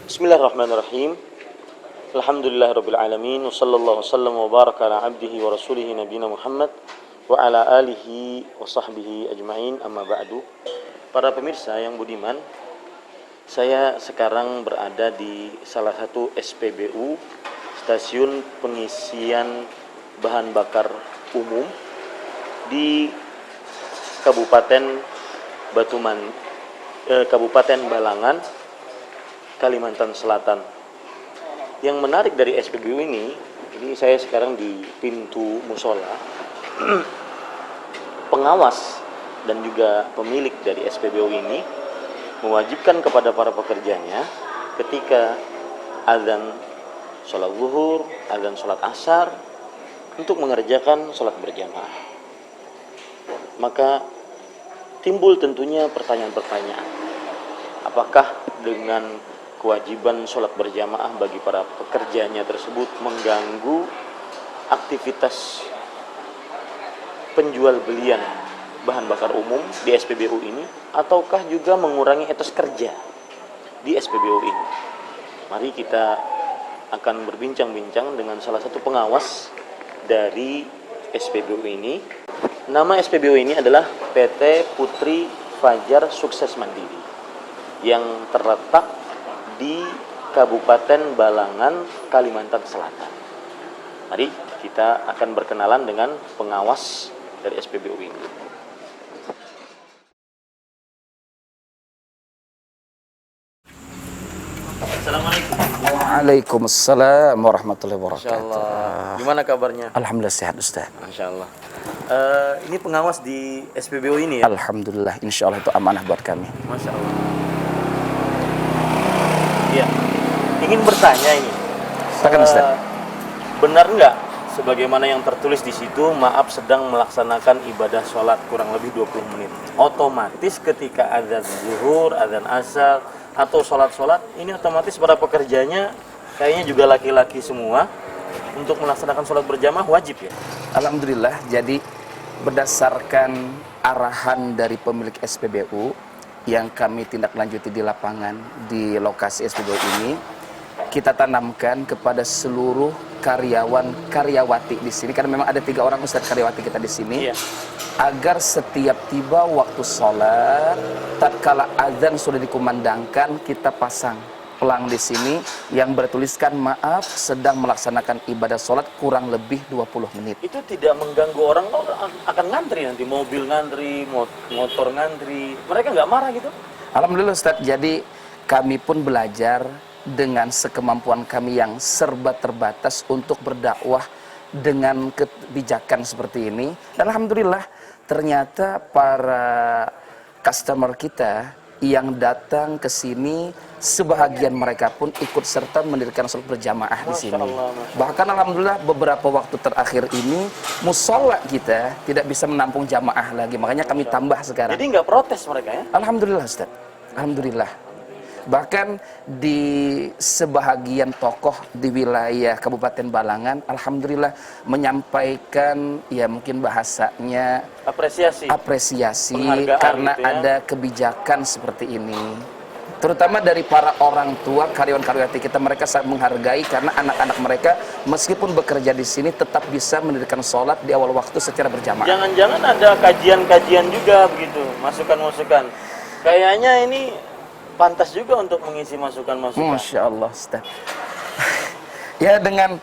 Bismillahirrahmanirrahim. Alhamdulillahirabbil alamin wa sallallahu wasallam wa baraka ala abdihi wa rasulihi nabiyina Muhammad wa ala alihi wa sahbihi ajmain, amma ba'du. Para pemirsa yang budiman, saya sekarang berada di salah satu SPBU, stasiun pengisian bahan bakar umum di Kabupaten Kabupaten Balangan, Kalimantan Selatan. Yang menarik dari SPBU ini saya sekarang di pintu musola. Pengawas dan juga pemilik dari SPBU ini mewajibkan kepada para pekerjanya ketika azan sholat zuhur, azan sholat asar untuk mengerjakan sholat berjamaah. Maka timbul tentunya pertanyaan-pertanyaan. Apakah dengan kewajiban sholat berjamaah bagi para pekerjanya tersebut mengganggu aktivitas penjual belian bahan bakar umum di SPBU ini, ataukah juga mengurangi etos kerja di SPBU ini? Mari kita akan berbincang-bincang dengan salah satu pengawas dari SPBU ini. Nama SPBU ini adalah PT Putri Fajar Sukses Mandiri yang terletak di Kabupaten Balangan, Kalimantan Selatan. Mari kita akan berkenalan dengan pengawas dari SPBU ini. Assalamualaikum. Waalaikumsalam warahmatullahi wabarakatuh. Insyaallah. Gimana kabarnya? Alhamdulillah sehat Ustaz. Masyaallah. Ini pengawas di SPBU ini ya? Alhamdulillah, insyaallah itu amanah buat kami. Masyaallah. Iya. Ingin bertanya ini. Silakan Ustaz. Benar nggak sebagaimana yang tertulis di situ, maaf sedang melaksanakan ibadah sholat kurang lebih 20 menit. Otomatis ketika azan zuhur, azan asar atau sholat-sholat ini otomatis para pekerjanya kayaknya juga laki-laki semua untuk melaksanakan sholat berjamaah wajib ya? Alhamdulillah, jadi berdasarkan arahan dari pemilik SPBU yang kami tindak lanjuti di lapangan di lokasi SPBU ini, kita tanamkan kepada seluruh karyawan-karyawati di sini, karena memang ada 3 orang Ustaz karyawati kita di sini, iya, agar setiap tiba waktu sholat, tatkala azan sudah dikumandangkan, kita pasang pelang di sini yang bertuliskan maaf sedang melaksanakan ibadah sholat kurang lebih 20 menit. Itu tidak mengganggu orang akan ngantri nanti, mobil ngantri, motor ngantri, mereka nggak marah gitu? Alhamdulillah Ustaz, jadi kami pun belajar dengan sekemampuan kami yang serba terbatas untuk berdakwah dengan kebijakan seperti ini. Dan alhamdulillah ternyata para customer kita yang datang ke sini, sebahagian mereka pun ikut serta mendirikan sholat berjamaah di sini. Bahkan alhamdulillah beberapa waktu terakhir ini musola kita tidak bisa menampung jamaah lagi, makanya kami tambah sekarang. Jadi nggak protes mereka ya? Alhamdulillah Ustaz, alhamdulillah. Bahkan di sebahagian tokoh di wilayah Kabupaten Balangan, alhamdulillah menyampaikan ya mungkin bahasanya apresiasi karena gitu ya, ada kebijakan seperti ini. Terutama dari para orang tua karyawan-karyawati kita, mereka sangat menghargai karena anak-anak mereka meskipun bekerja di sini tetap bisa mendirikan sholat di awal waktu secara berjamaah. Jangan-jangan ada kajian-kajian juga begitu, masukan-masukan. Kayaknya ini pantas juga untuk mengisi masukan-masukan. Masya Allah Ustaz. Ya, dengan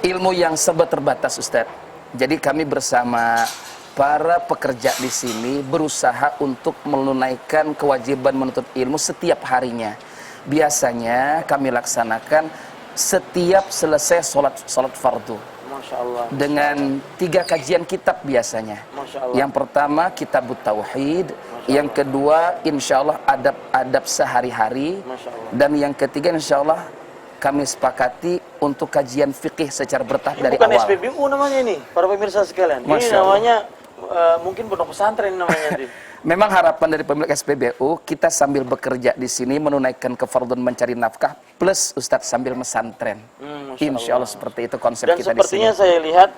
ilmu yang serba terbatas Ustaz. Jadi kami bersama para pekerja di sini berusaha untuk menunaikan kewajiban menuntut ilmu setiap harinya. Biasanya kami laksanakan setiap selesai sholat fardu. Masya Allah. Dengan 3 kajian kitab biasanya. Masya Allah. Yang pertama Kitabut Tauhid, yang kedua insya Allah adab-adab sehari-hari, dan yang ketiga insya Allah kami sepakati untuk kajian fikih secara bertahap dari awal. Bukan SPBU namanya ini, para pemirsa sekalian. Ini namanya mungkin pondok pesantren namanya. Memang harapan dari pemilik SPBU, kita sambil bekerja di sini menunaikan kefarduan mencari nafkah plus Ustadz sambil mesantren. Insya Allah seperti itu konsep kita di sini. Dan sepertinya saya lihat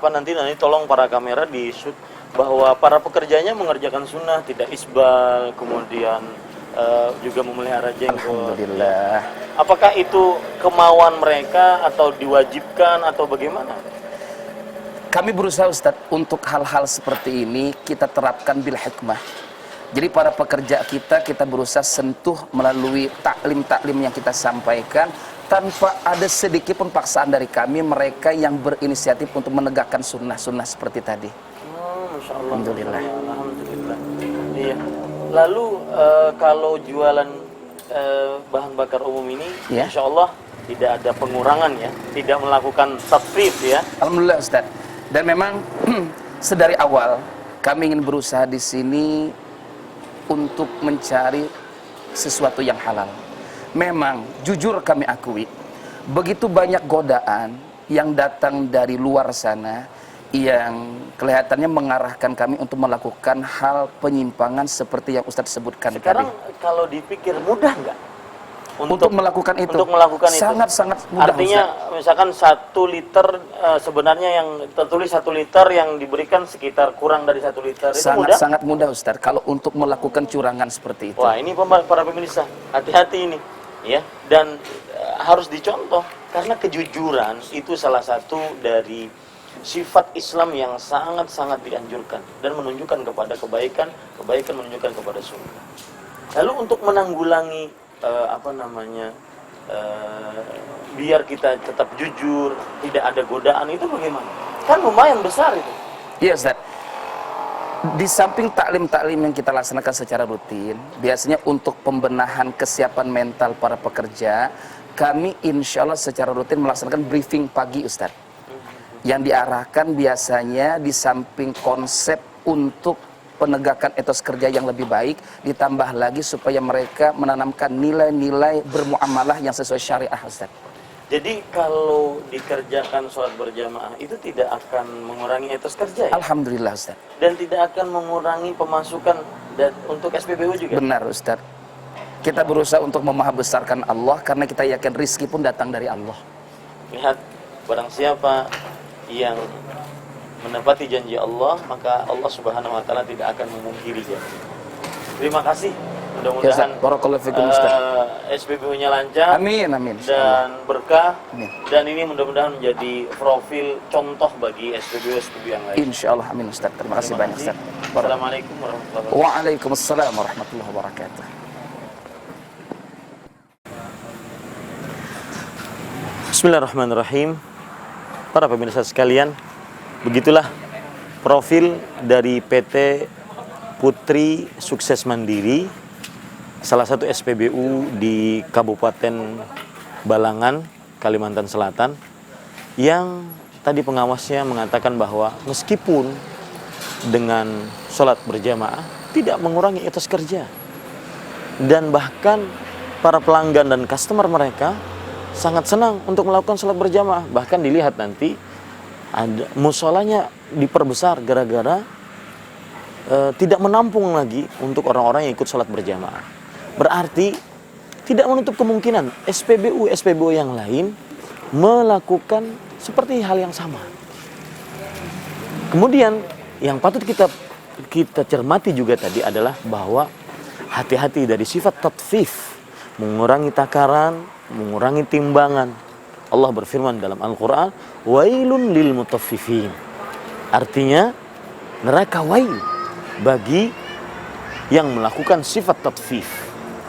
nanti tolong para kamera di shoot bahwa para pekerjanya mengerjakan sunnah, tidak isbal, kemudian juga memelihara jenggot. Alhamdulillah. Apakah itu kemauan mereka atau diwajibkan atau bagaimana? Kami berusaha Ustadz untuk hal-hal seperti ini kita terapkan bil hikmah. Jadi para pekerja kita berusaha sentuh melalui taklim-taklim yang kita sampaikan tanpa ada sedikit pun paksaan dari kami, mereka yang berinisiatif untuk menegakkan sunnah-sunnah seperti tadi. Masya Allah. Alhamdulillah. Alhamdulillah. Iya. Lalu kalau jualan bahan bakar umum ini, Ya. Insya Allah tidak ada pengurangan ya, tidak melakukan tatfif ya. Alhamdulillah Ustadz. Dan memang sedari awal kami ingin berusaha di sini untuk mencari sesuatu yang halal. Memang jujur kami akui begitu banyak godaan yang datang dari luar sana yang kelihatannya mengarahkan kami untuk melakukan hal penyimpangan seperti yang Ustadz sebutkan Sekarang tadi. kalau dipikir mudah nggak Untuk melakukan itu? Untuk melakukan itu sangat-sangat mudah. Artinya Ustadz, misalkan 1 liter sebenarnya yang tertulis 1 liter yang diberikan sekitar kurang dari 1 liter itu mudah. sangat mudah Ustadz kalau untuk melakukan curangan seperti itu. Wah, ini para pemirsa, hati-hati ini ya, dan harus dicontoh karena kejujuran itu salah satu dari sifat Islam yang sangat-sangat dianjurkan dan menunjukkan kepada kebaikan menunjukkan kepada surga. Lalu untuk menanggulangi biar kita tetap jujur, tidak ada godaan, itu bagaimana? Kan lumayan besar itu. Iya Ustaz. Di samping taklim-taklim yang kita laksanakan secara rutin, biasanya untuk pembenahan kesiapan mental para pekerja, kami insya Allah secara rutin melaksanakan briefing pagi Ustaz. Yang diarahkan biasanya di samping konsep untuk penegakan etos kerja yang lebih baik, ditambah lagi supaya mereka menanamkan nilai-nilai bermuamalah yang sesuai syariah Ustaz. Jadi kalau dikerjakan sholat berjamaah itu tidak akan mengurangi etos kerja ya? Alhamdulillah Ustaz. Dan tidak akan mengurangi pemasukan dan untuk SPBU juga? Benar Ustaz. Kita berusaha untuk membesarkan Allah karena kita yakin rizki pun datang dari Allah. Lihat, barang siapa yang menepati janji Allah, maka Allah Subhanahu wa taala tidak akan memungkiri janji. Terima kasih. Mudah-mudahan barakallahu fikum Ustaz. SPBU-nya lancar. Amin amin. Dan berkah. Amin. Dan ini mudah-mudahan menjadi profil contoh bagi SPBU yang lain. Insyaallah amin Ustaz. Terima kasih banyak Ustaz. Assalamualaikum warahmatullahi wabarakatuh. Waalaikumsalam warahmatullahi wabarakatuh. Bismillahirrahmanirrahim. Para pemirsa sekalian, begitulah profil dari PT Putri Sukses Mandiri, salah satu SPBU di Kabupaten Balangan, Kalimantan Selatan, yang tadi pengawasnya mengatakan bahwa meskipun dengan sholat berjamaah tidak mengurangi etos kerja, dan bahkan para pelanggan dan customer mereka sangat senang untuk melakukan sholat berjamaah. Bahkan dilihat nanti ada musolanya diperbesar gara-gara tidak menampung lagi untuk orang-orang yang ikut sholat berjamaah. Berarti tidak menutup kemungkinan SPBU yang lain melakukan seperti hal yang sama. Kemudian yang patut kita cermati juga tadi adalah bahwa hati-hati dari sifat tatfif, mengurangi takaran, mengurangi timbangan. Allah berfirman dalam Al-Quran, wailun lil mutaffifin. Artinya neraka wail bagi yang melakukan sifat tatfif.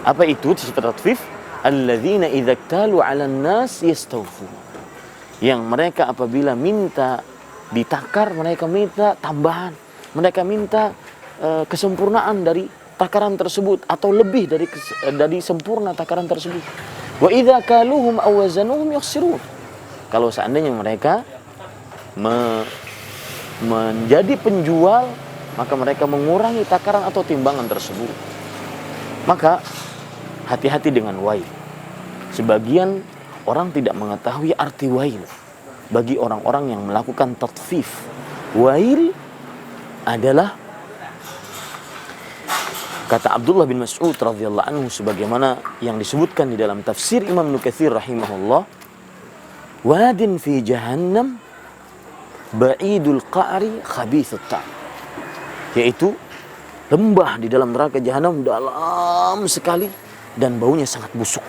Apa itu sifat tatfif? Alladzina idza iktalu 'alan nas yastawfun. Yang mereka apabila minta ditakar, mereka minta tambahan. Mereka minta kesempurnaan dari takaran tersebut atau lebih dari sempurna takaran tersebut. Wa idza kaluhum aw wazanuhum yakhsirun. Kalau seandainya mereka menjadi penjual, maka mereka mengurangi takaran atau timbangan tersebut. Maka hati-hati dengan wail. Sebagian orang tidak mengetahui arti wail. Bagi orang-orang yang melakukan tatfif, wail adalah, kata Abdullah bin Mas'ud radhiyallahu anhu sebagaimana yang disebutkan di dalam tafsir Imam Ibnu Katsir rahimahullah, wadin fi jahannam ba'idul qa'ri khabithut ta'am. yaitu lembah di dalam neraka jahanam dalam sekali dan baunya sangat busuk.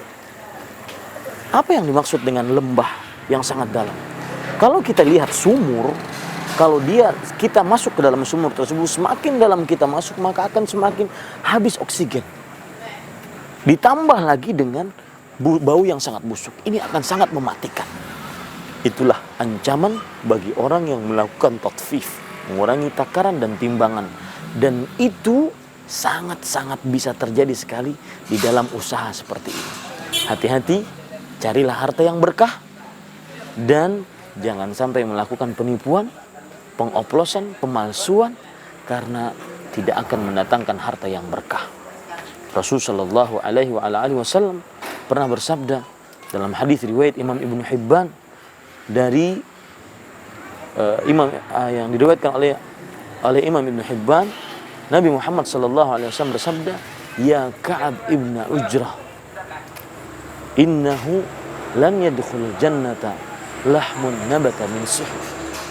Apa yang dimaksud dengan lembah yang sangat dalam? Kalau kita lihat sumur, kalau kita masuk ke dalam sumur tersebut, semakin dalam kita masuk maka akan semakin habis oksigen. Ditambah lagi dengan bau yang sangat busuk. Ini akan sangat mematikan. Itulah ancaman bagi orang yang melakukan tatfif, mengurangi takaran dan timbangan. Dan itu sangat-sangat bisa terjadi sekali di dalam usaha seperti ini. Hati-hati, carilah harta yang berkah dan jangan sampai melakukan penipuan, pengoplosan, pemalsuan, karena tidak akan mendatangkan harta yang berkah. Rasulullah Shallallahu Alaihi Wasallam pernah bersabda dalam hadis riwayat Imam Ibnu Hibban dari yang diriwayatkan oleh Imam Ibnu Hibban, Nabi Muhammad Shallallahu Alaihi Wasallam bersabda, "Ya Ka'ab ibn Ujrah, innahu lan yadkhul jannata lahmun nabata min suhuf."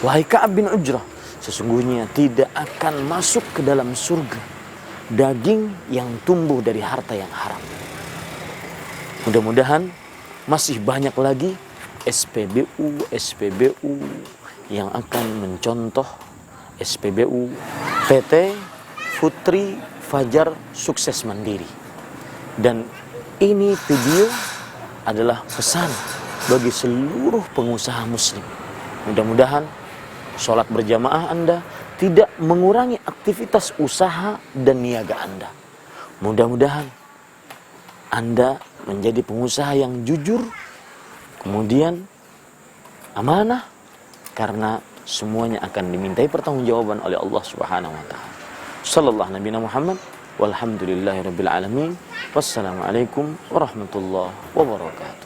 Wahai Ka'ab bin Ujrah, sesungguhnya tidak akan masuk ke dalam surga daging yang tumbuh dari harta yang haram. Mudah-mudahan masih banyak lagi SPBU yang akan mencontoh SPBU PT Putri Fajar Sukses Mandiri. Dan ini video adalah pesan bagi seluruh pengusaha muslim. Mudah-mudahan sholat berjamaah Anda tidak mengurangi aktivitas usaha dan niaga Anda. Mudah-mudahan Anda menjadi pengusaha yang jujur, kemudian amanah, karena semuanya akan dimintai pertanggungjawaban oleh Allah Subhanahu wa taala. Sallallahu Nabi Muhammad walhamdulillahirabbil alamin. Wassalamualaikum warahmatullahi wabarakatuh.